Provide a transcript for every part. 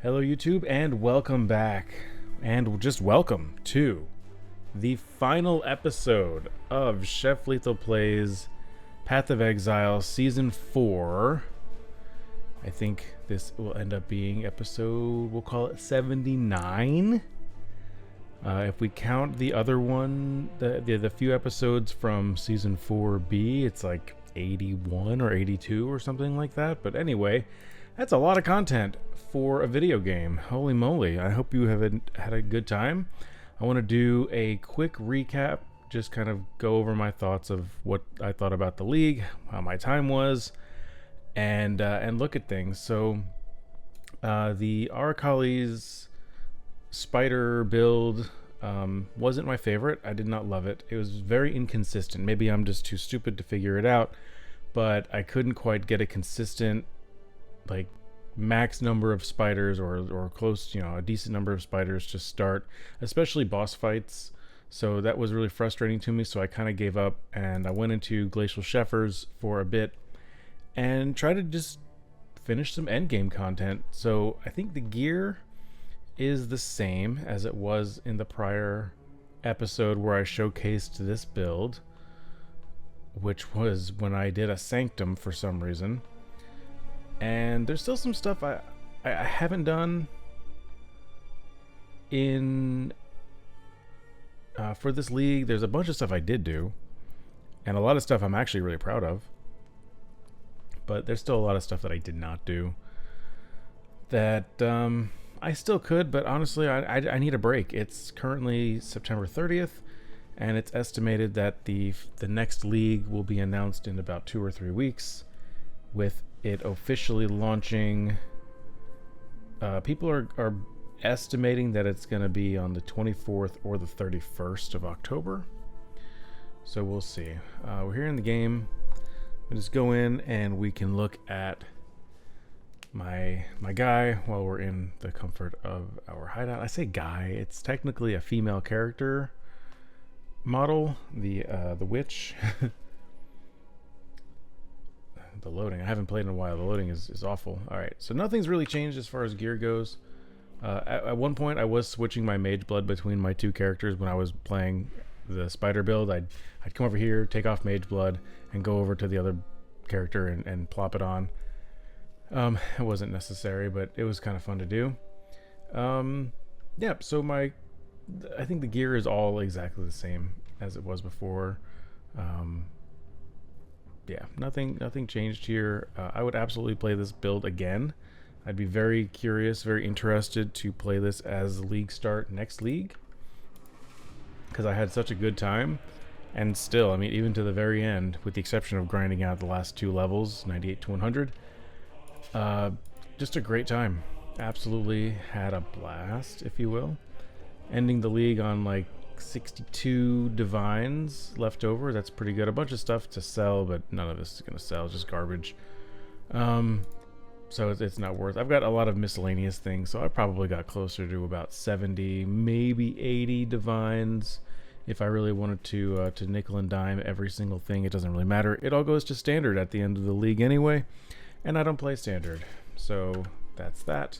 Hello YouTube and welcome back, and just welcome to the final episode of Chef Lethal Plays Path of Exile Season 4. I think this will end up being episode, we'll call it 79. If we count the other one, the few episodes from Season 4B, it's like 81 or 82 or something like that. But anyway, that's a lot of content for a video game. Holy moly. I hope you have had a good time. I want to do a quick recap, just kind of go over my thoughts of what I thought about the league, how my time was, and look at things. So the Aracali's spider build wasn't my favorite. I did not love it. It was very inconsistent. Maybe I'm just too stupid to figure it out, but I couldn't quite get a consistent, like, max number of spiders or close, a decent number of spiders to start, especially boss fights. So that was really frustrating to me, so I kind of gave up and I went into Glacial Sheffers for a bit and tried to just finish some endgame content. So I think the gear is the same as it was in the prior episode where I showcased this build, which was when I did a Sanctum for some reason. And there's still some stuff I haven't done in for this league. There's a bunch of stuff I did do, and a lot of stuff I'm actually really proud of. But there's still a lot of stuff that I did not do that I still could, but honestly, I need a break. It's currently September 30th, and it's estimated that the next league will be announced in about 2 or 3 weeks, with it officially launching. People are estimating that it's going to be on the 24th or the 31st of October. So we'll see. We're here in the game. We'll just go in and we can look at my guy while we're in the comfort of our hideout. I say guy, it's technically a female character model, the witch. The loading, I haven't played in a while. The loading is awful. Alright, so nothing's really changed as far as gear goes. At one point I was switching my mage blood between my two characters when I was playing the spider build. I'd come over here, take off mage blood, and go over to the other character and plop it on. It wasn't necessary, but it was kind of fun to do. Yeah, so I think the gear is all exactly the same as it was before. Yeah, nothing changed here. I would absolutely play this build again. I'd be very curious, very interested to play this as league start next league, because I had such a good time. And still, I mean, even to the very end, with the exception of grinding out the last 2 levels, 98 to 100, just a great time. Absolutely had a blast, if you will. Ending the league on like 62 divines left over. That's pretty good. A bunch of stuff to sell, but none of this is going to sell. It's just garbage. So it's not worth. I've got a lot of miscellaneous things, so I probably got closer to about 70, maybe 80 divines. If I really wanted to nickel and dime every single thing, it doesn't really matter. It all goes to standard at the end of the league anyway, and I don't play standard, so that's that.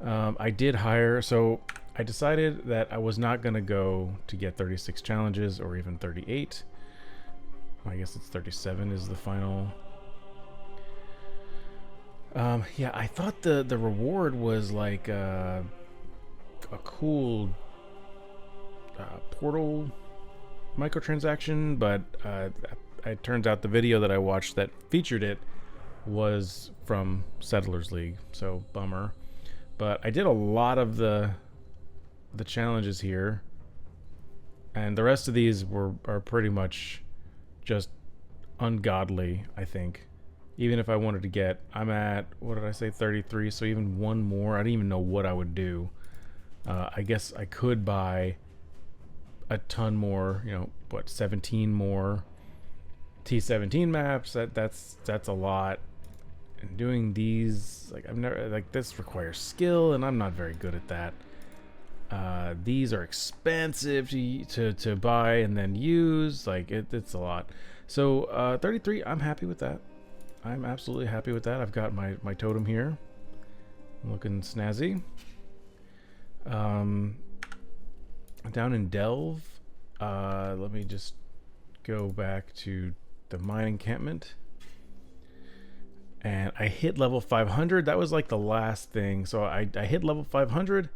I did hire, so I decided that I was not going to go to get 36 challenges or even 38. I guess it's 37 is the final. Yeah, I thought the reward was like a cool portal microtransaction, but it turns out the video that I watched that featured it was from Settlers League, so bummer. But I did a lot of the challenges here, and the rest of these are pretty much just ungodly, I think. Even if I wanted to get, I'm at, what did I say, 33, so even one more, I didn't even know what I would do. I guess I could buy a ton more, 17 more T17 maps. That's a lot. And doing these, like, I've never, like, this requires skill, and I'm not very good at that. These are expensive to buy and then use. Like, it's a lot. So 33, I'm happy with that. I'm absolutely happy with that. I've got my totem here. Looking snazzy. Down in Delve, let me just go back to the mine encampment. And I hit level 500. That was like the last thing. So I hit level 500,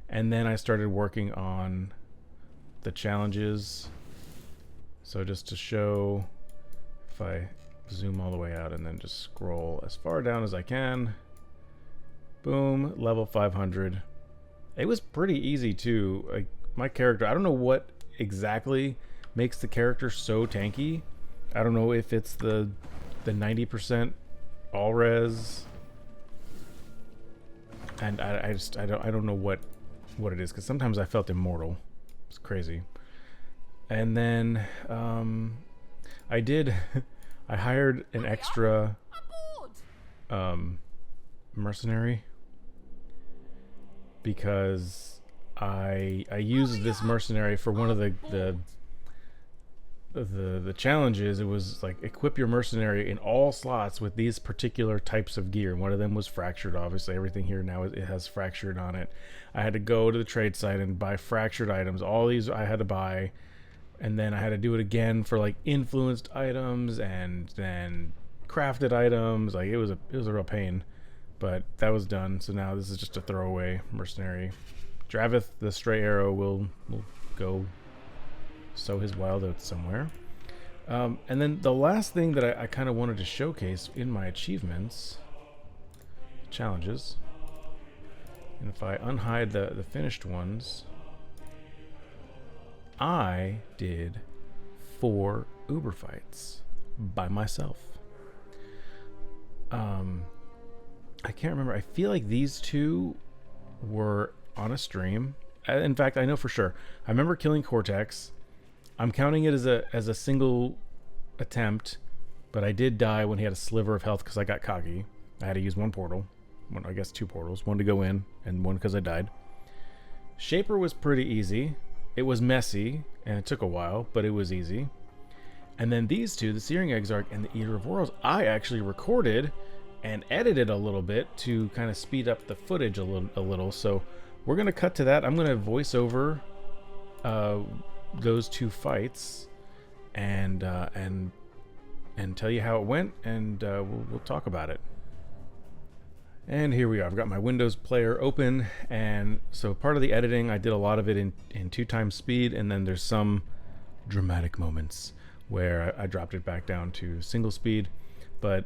and then I started working on the challenges. So just to show, if I zoom all the way out and then just scroll as far down as I can, boom, level 500. It was pretty easy too. Like, my character, I don't know what exactly makes the character so tanky. I don't know if it's the 90% all res, and I don't know what it is, because sometimes I felt immortal. It's crazy. And then I did I hired an extra mercenary, because I used this mercenary for one of the challenges. It was like, equip your mercenary in all slots with these particular types of gear. One of them was fractured. Obviously everything here now, it has fractured on it. I had to go to the trade site and buy fractured items. All these I had to buy, and then I had to do it again for like influenced items and then crafted items. Like, it was a real pain, but that was done. So now this is just a throwaway mercenary. Dravith the stray arrow will go sow his wild oats somewhere. And then the last thing that I kind of wanted to showcase in my achievements, challenges, and if I unhide the finished ones, I did 4 Uber fights by myself. I can't remember. I feel like these 2 were on a stream. In fact, I know for sure. I remember killing Cortex. I'm counting it as a single attempt, but I did die when he had a sliver of health because I got cocky. I had to use 1 portal. I guess 2 portals. 1 to go in and 1 because I died. Shaper was pretty easy. It was messy and it took a while, but it was easy. And then these 2, the Searing Exarch and the Eater of Worlds, I actually recorded and edited a little bit to kind of speed up the footage a little. So we're going to cut to that. I'm going to voice over those 2 fights and tell you how it went, and we'll talk about it. And here we are. I've got my Windows player open, and so part of the editing, I did a lot of it in 2 times speed, and then there's some dramatic moments where I dropped it back down to single speed. But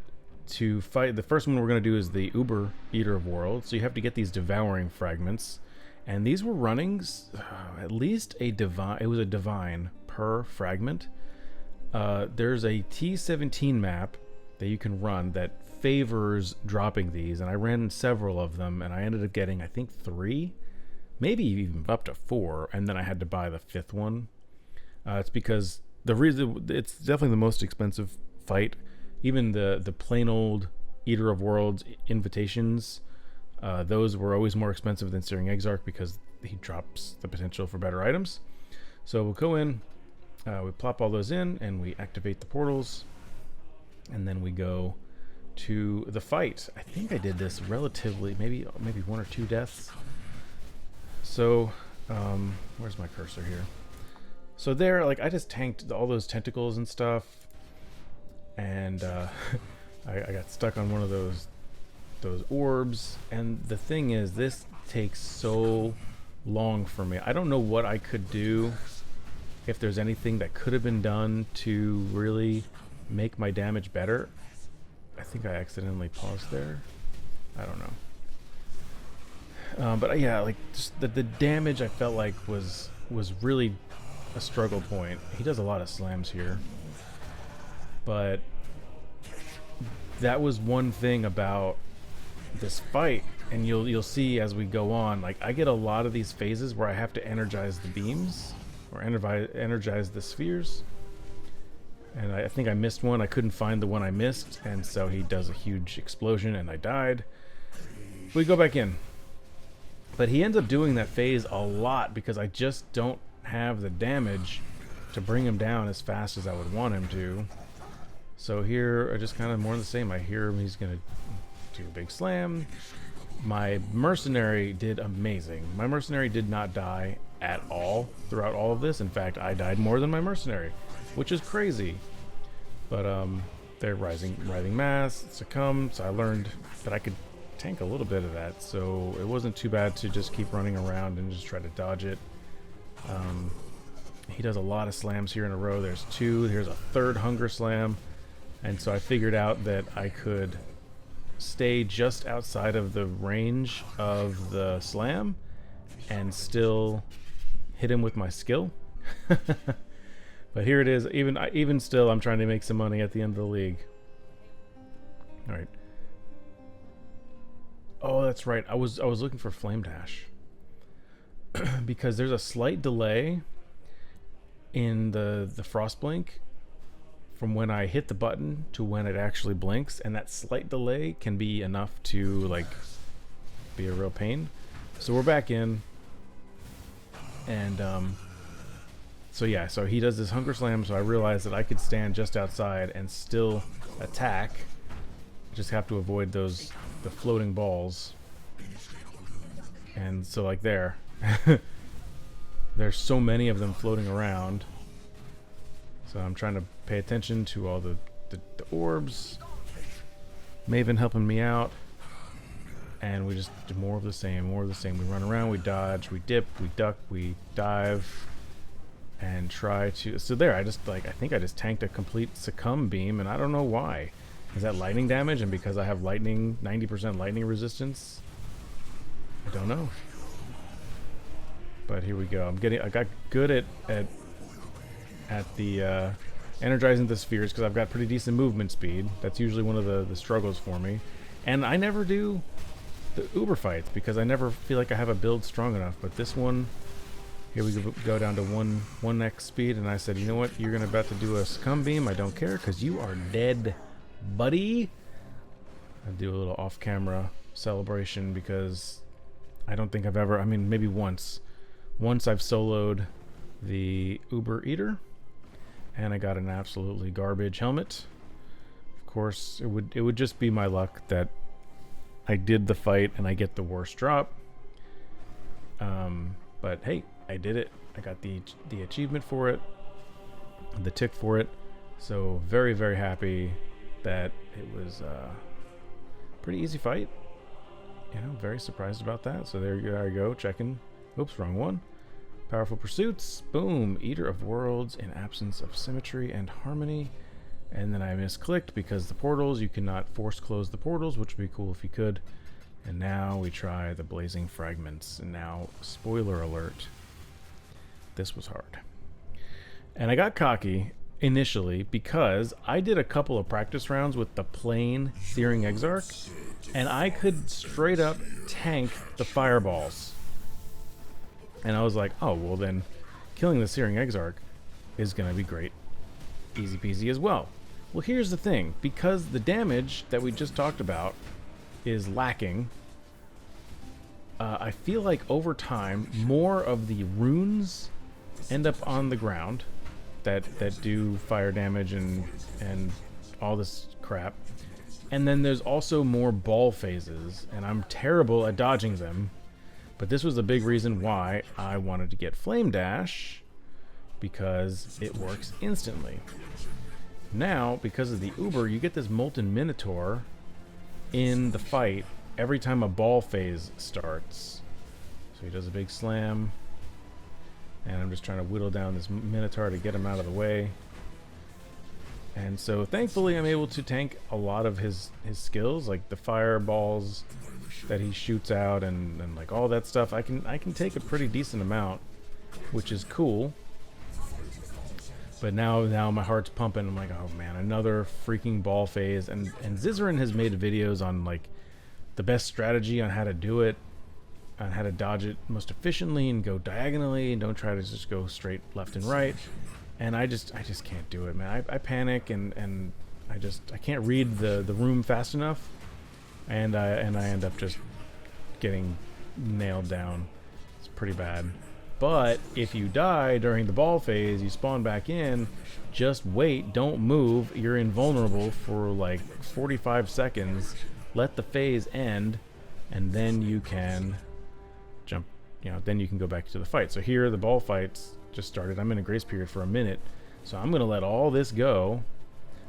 to fight, the first one we're going to do is the Uber Eater of Worlds. So you have to get these devouring fragments, and these were running at least a divine. It was a divine per fragment. There's a T17 map that you can run that favors dropping these, and I ran several of them, and I ended up getting, I think, 3, maybe even up to 4, and then I had to buy the 5th one. It's because the reason, it's definitely the most expensive fight. Even the plain old Eater of Worlds invitations, those were always more expensive than Searing Exarch because he drops the potential for better items. So we'll go in, we plop all those in, and we activate the portals, and then we go to the fight. I think I did this relatively, maybe 1 or 2 deaths. So where's my cursor here? So there, like, I just tanked all those tentacles and stuff, and I got stuck on one of those orbs. And the thing is, this takes so long for me. I don't know what I could do, if there's anything that could have been done to really make my damage better. I think I accidentally paused there. I don't know. But yeah, like, just the damage I felt like was really a struggle point. He does a lot of slams here, but that was one thing about this fight, and you'll see as we go on. Like, I get a lot of these phases where I have to energize the beams or energize the spheres. And I think I missed one. I couldn't find the one I missed, and so he does a huge explosion, and I died. We go back in. But he ends up doing that phase a lot because I just don't have the damage to bring him down as fast as I would want him to. So here, I just kind of more of the same. I hear him, he's going to do a big slam. My mercenary did amazing. My mercenary did not die at all throughout all of this. In fact, I died more than my mercenary, which is crazy. But their rising mass succumbed, so I learned that I could tank a little bit of that. So it wasn't too bad to just keep running around and just try to dodge it. He does a lot of slams here in a row. There's 2. Here's a 3rd hunger slam. And so I figured out that I could stay just outside of the range of the slam and still hit him with my skill. But here it is. Even still, I'm trying to make some money at the end of the league. All right. Oh, that's right. I was looking for Flame Dash because there's a slight delay in the Frost Blink from when I hit the button to when it actually blinks, and that slight delay can be enough to like be a real pain. So we're back in, and so yeah, so he does this hunger slam, so I realized that I could stand just outside and still attack. Just have to avoid the floating balls. And so like there there's so many of them floating around. So I'm trying to pay attention to all the orbs. Maven helping me out. And we just do more of the same, more of the same. We run around, we dodge, we dip, we duck, we dive, and try to... So there, I think I just tanked a complete succumb beam, and I don't know why. Is that lightning damage? And because I have lightning, 90% lightning resistance? I don't know. But here we go. I got good at the energizing the spheres because I've got pretty decent movement speed. That's usually one of the struggles for me. And I never do the uber fights because I never feel like I have a build strong enough. But this one, here we go down to 1x speed, and I said, you know what? You're about to do a succumb beam. I don't care because you are dead, buddy. I do a little off-camera celebration because I don't think I've ever, I mean, maybe once I've soloed the Uber Eater, and I got an absolutely garbage helmet. Of course, it would just be my luck that I did the fight and I get the worst drop. But hey, I did it. I got the achievement for it, the tick for it. So very, very happy that it was a pretty easy fight. You know, very surprised about that. So there you go, checking. Oops, wrong one. Powerful Pursuits. Boom. Eater of Worlds in absence of symmetry and harmony. And then I misclicked because the portals, you cannot force close the portals, which would be cool if you could. And now we try the Blazing Fragments. And now, spoiler alert, this was hard. And I got cocky initially because I did a couple of practice rounds with the plain Searing Exarch, and I could straight up tank the fireballs. And I was like, oh, well then killing the Searing Exarch is going to be great. Easy peasy as well. Well, here's the thing. Because the damage that we just talked about is lacking, I feel like over time, more of the runes end up on the ground that do fire damage and all this crap. And then there's also more ball phases, and I'm terrible at dodging them. But this was a big reason why I wanted to get Flame Dash, because it works instantly. Now, because of the Uber, you get this Molten Minotaur in the fight every time a ball phase starts. So he does a big slam, and I'm just trying to whittle down this Minotaur to get him out of the way. And so thankfully I'm able to tank a lot of his skills, like the fireballs that he shoots out and like all that stuff. I can take a pretty decent amount, which is cool. But now my heart's pumping. I'm like, oh man, another freaking ball phase. And Zizaran has made videos on like the best strategy on how to do it, on how to dodge it most efficiently and go diagonally and don't try to just go straight left and right. And I just can't do it, man. I panic and I can't read the room fast enough, and I end up just getting nailed down. It's pretty bad. But if you die during the ball phase, you spawn back in, just wait, don't move, you're invulnerable for like 45 seconds, let the phase end, and then you can jump, then you can go back to the fight. So here the ball fights just started. I'm in a grace period for a minute, so I'm gonna let all this go.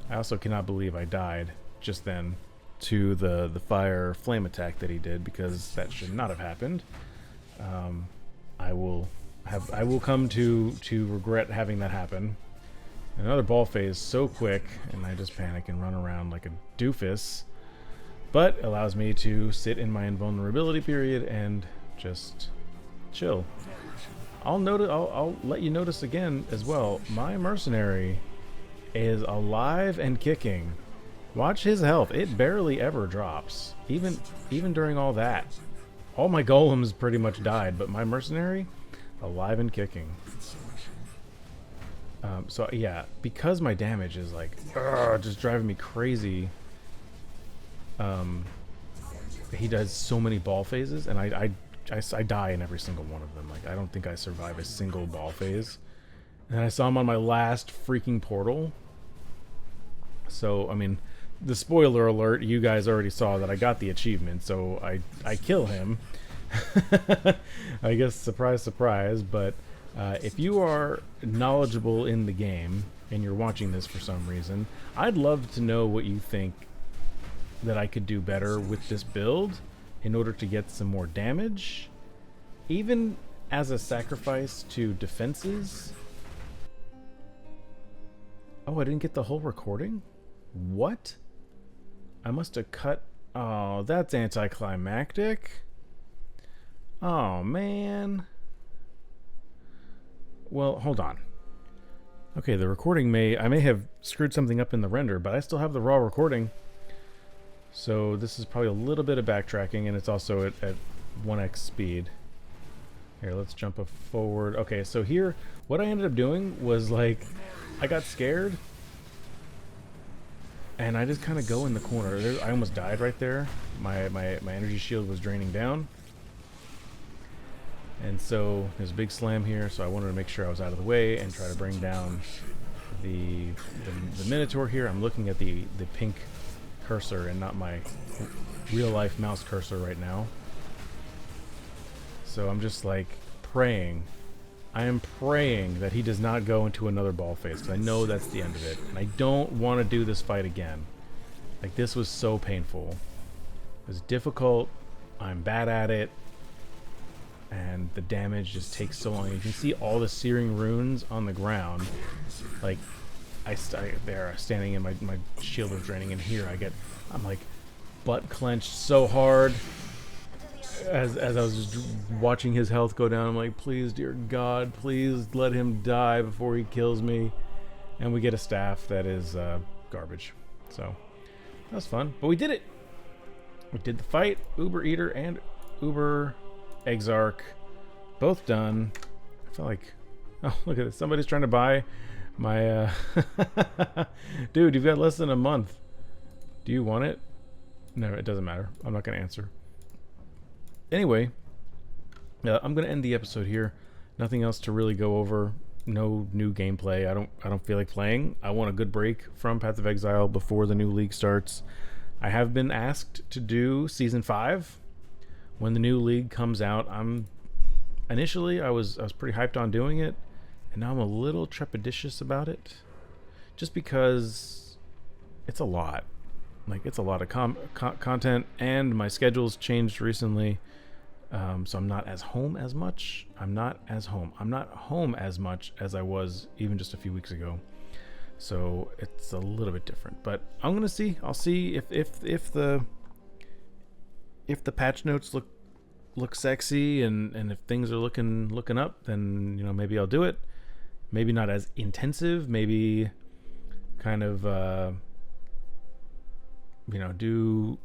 I also cannot believe I died just then to the fire flame attack that he did, because that should not have happened. I will come to regret having that happen. Another ball phase so quick, and I just panic and run around like a doofus, but allows me to sit in my invulnerability period and just chill. I'll let you notice again as well, my mercenary is alive and kicking. Watch his health. It barely ever drops. Even during all that. All my golems pretty much died, but my mercenary, alive and kicking. So yeah, because my damage is like just driving me crazy. He does so many ball phases, and I die in every single one of them. Like, I don't think I survive a single ball phase. And I saw him on my last freaking portal. So I mean, the spoiler alert, you guys already saw that I got the achievement, so I kill him. I guess surprise, surprise, but if you are knowledgeable in the game and you're watching this for some reason, I'd love to know what you think that I could do better with this build in order to get some more damage, even as a sacrifice to defenses. Oh, I didn't get the whole recording? What? I must have cut... Oh, that's anticlimactic. Oh, man. Well, hold on. Okay, the recording I may have screwed something up in the render, but I still have the raw recording. So this is probably a little bit of backtracking, and it's also at 1x speed. Here, let's jump forward. Okay, so here, what I ended up doing was, like, I got scared, and I just kind of go in the corner. I almost died right there. My energy shield was draining down. And so there's a big slam here, so I wanted to make sure I was out of the way and try to bring down the Minotaur here. I'm looking at the pink cursor and not my real life mouse cursor right now. So I'm just like praying. I am praying that he does not go into another ball phase, because I know that's the end of it. And I don't want to do this fight again. Like, this was so painful. It was difficult. I'm bad at it. And the damage just takes so long. You can see all the searing runes on the ground. Like, there, standing in my shield is draining, and here I'm like butt clenched so hard as I was just watching his health go down. I'm like, please, dear God, please let him die before he kills me. And we get a staff that is garbage. So that was fun, but we did it. We did the fight. Uber Eater and Uber Exarch, both done. I feel like, oh, look at this. Somebody's trying to buy my dude, you've got less than a month. Do you want it? No, it doesn't matter. I'm not going to answer. Anyway, I'm going to end the episode here. Nothing else to really go over. No new gameplay. I don't feel like playing. I want a good break from Path of Exile before the new league starts. I have been asked to do season 5 when the new league comes out. Initially I was pretty hyped on doing it, and now I'm a little trepidatious about it, just because it's a lot. Like, it's a lot of content, and my schedule's changed recently, so I'm not home as much as I was even just a few weeks ago. So it's a little bit different, but I'll see if the patch notes look sexy, and if things are looking up, then maybe I'll do it. Maybe not as intensive, maybe kind of do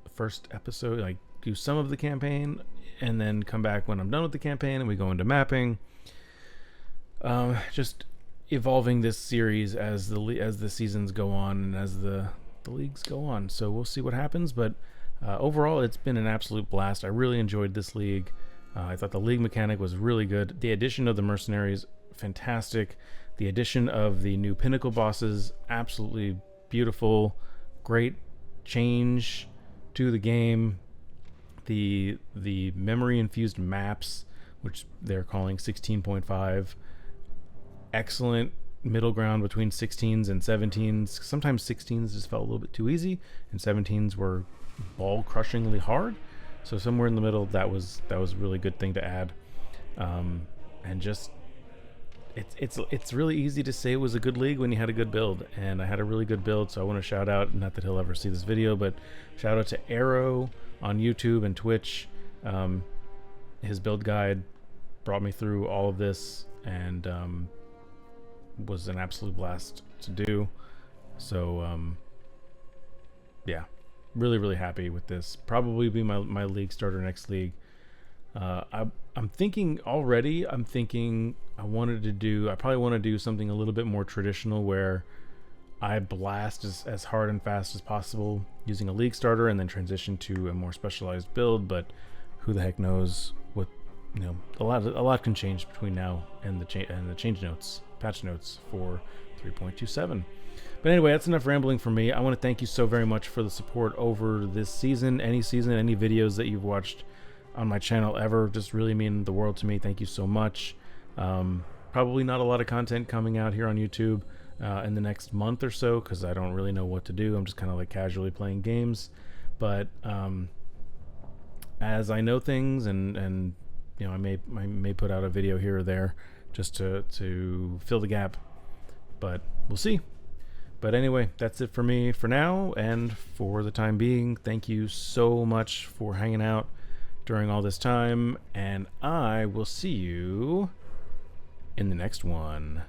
the first episode, like do some of the campaign, and then come back when I'm done with the campaign and we go into mapping. Just evolving this series as the seasons go on and as the leagues go on. So we'll see what happens, but overall it's been an absolute blast. I really enjoyed this league. I thought the league mechanic was really good. The addition of the mercenaries, fantastic. The addition of the new pinnacle bosses, absolutely beautiful. Great change to the game. The memory infused maps, which they're calling 16.5, excellent middle ground between 16s and 17s. Sometimes 16s just felt a little bit too easy, and 17s were ball crushingly hard. So somewhere in the middle, that was a really good thing to add. And just it's really easy to say it was a good league when you had a good build, and I had a really good build. So I want to shout out, not that he'll ever see this video, but shout out to Arrow on YouTube and Twitch. His build guide brought me through all of this, and was an absolute blast to do. So yeah, really happy with this. Probably be my league starter next league. I'm thinking I probably want to do something a little bit more traditional, where I blast as hard and fast as possible using a league starter and then transition to a more specialized build. But who the heck knows what, a lot can change between now and the patch notes for 3.27. But anyway, that's enough rambling for me. I want to thank you so very much for the support over this season, any videos that you've watched on my channel ever. Just really mean the world to me. Thank you so much. Probably not a lot of content coming out here on YouTube in the next month or so, because I don't really know what to do. I'm just kind of like casually playing games. But as I know things, and I may put out a video here or there just to fill the gap, but we'll see. But anyway, that's it for me for now, and for the time being. Thank you so much for hanging out during all this time, and I will see you in the next one.